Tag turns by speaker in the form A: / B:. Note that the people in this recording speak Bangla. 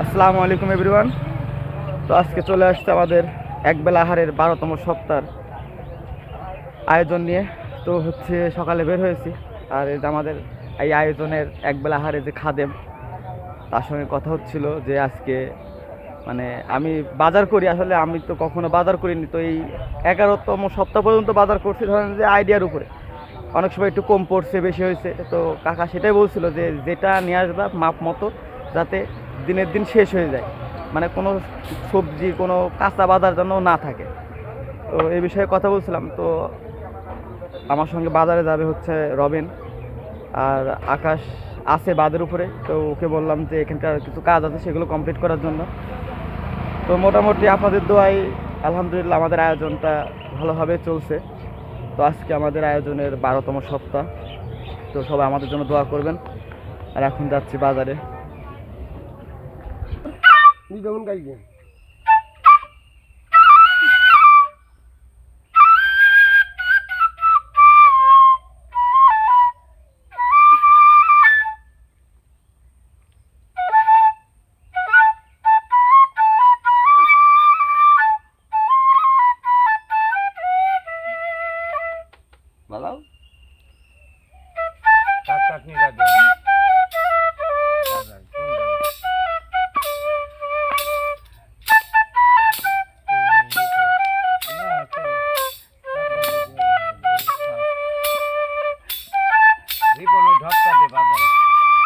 A: আসসালামু আলাইকুম এভরিওয়ান। তো আজকে চলে আসছে আমাদের একবেলা আহারের 12তম সপ্তাহ আয়োজন নিয়ে। তো হচ্ছে সকালে বের হয়েছি, আর এই যে আমাদের এই আয়োজনের একবেলা আহারে যে খাদেম, তার সঙ্গে কথা হচ্ছিল যে আজকে মানে আমি বাজার করি, আসলে আমি তো কখনো বাজার করিনি। তো এই 11তম সপ্তাহ পর্যন্ত বাজার করছি ধরেন যে আইডিয়ার উপরে, অনেক সময় একটু কম পড়ছে বেশি হয়েছে। তো কাকা সেটাই বলছিল যে যেটা নিয়ে আসবা মাপ মতো, যাতে দিনের দিন শেষ হয়ে যায়, মানে কোনো সবজি কোনো কাঁচা বাজার যেন না থাকে। তো এই বিষয়ে কথা বলছিলাম। তো আমার সঙ্গে বাজারে যাবে হচ্ছে রবিন, আর আকাশ আছে বাদের উপরে। তো ওকে বললাম যে এখানকার কিছু কাজ আছে সেগুলো কমপ্লিট করার জন্য। তো মোটামুটি আপনাদের দোয়ায় আলহামদুলিল্লাহ আমাদের আয়োজনটা ভালোভাবে চলছে। তো আজকে আমাদের আয়োজনের 12তম সপ্তাহ। তো সবাই আমাদের জন্য দোয়া করবেন। আর এখন যাচ্ছি বাজারে।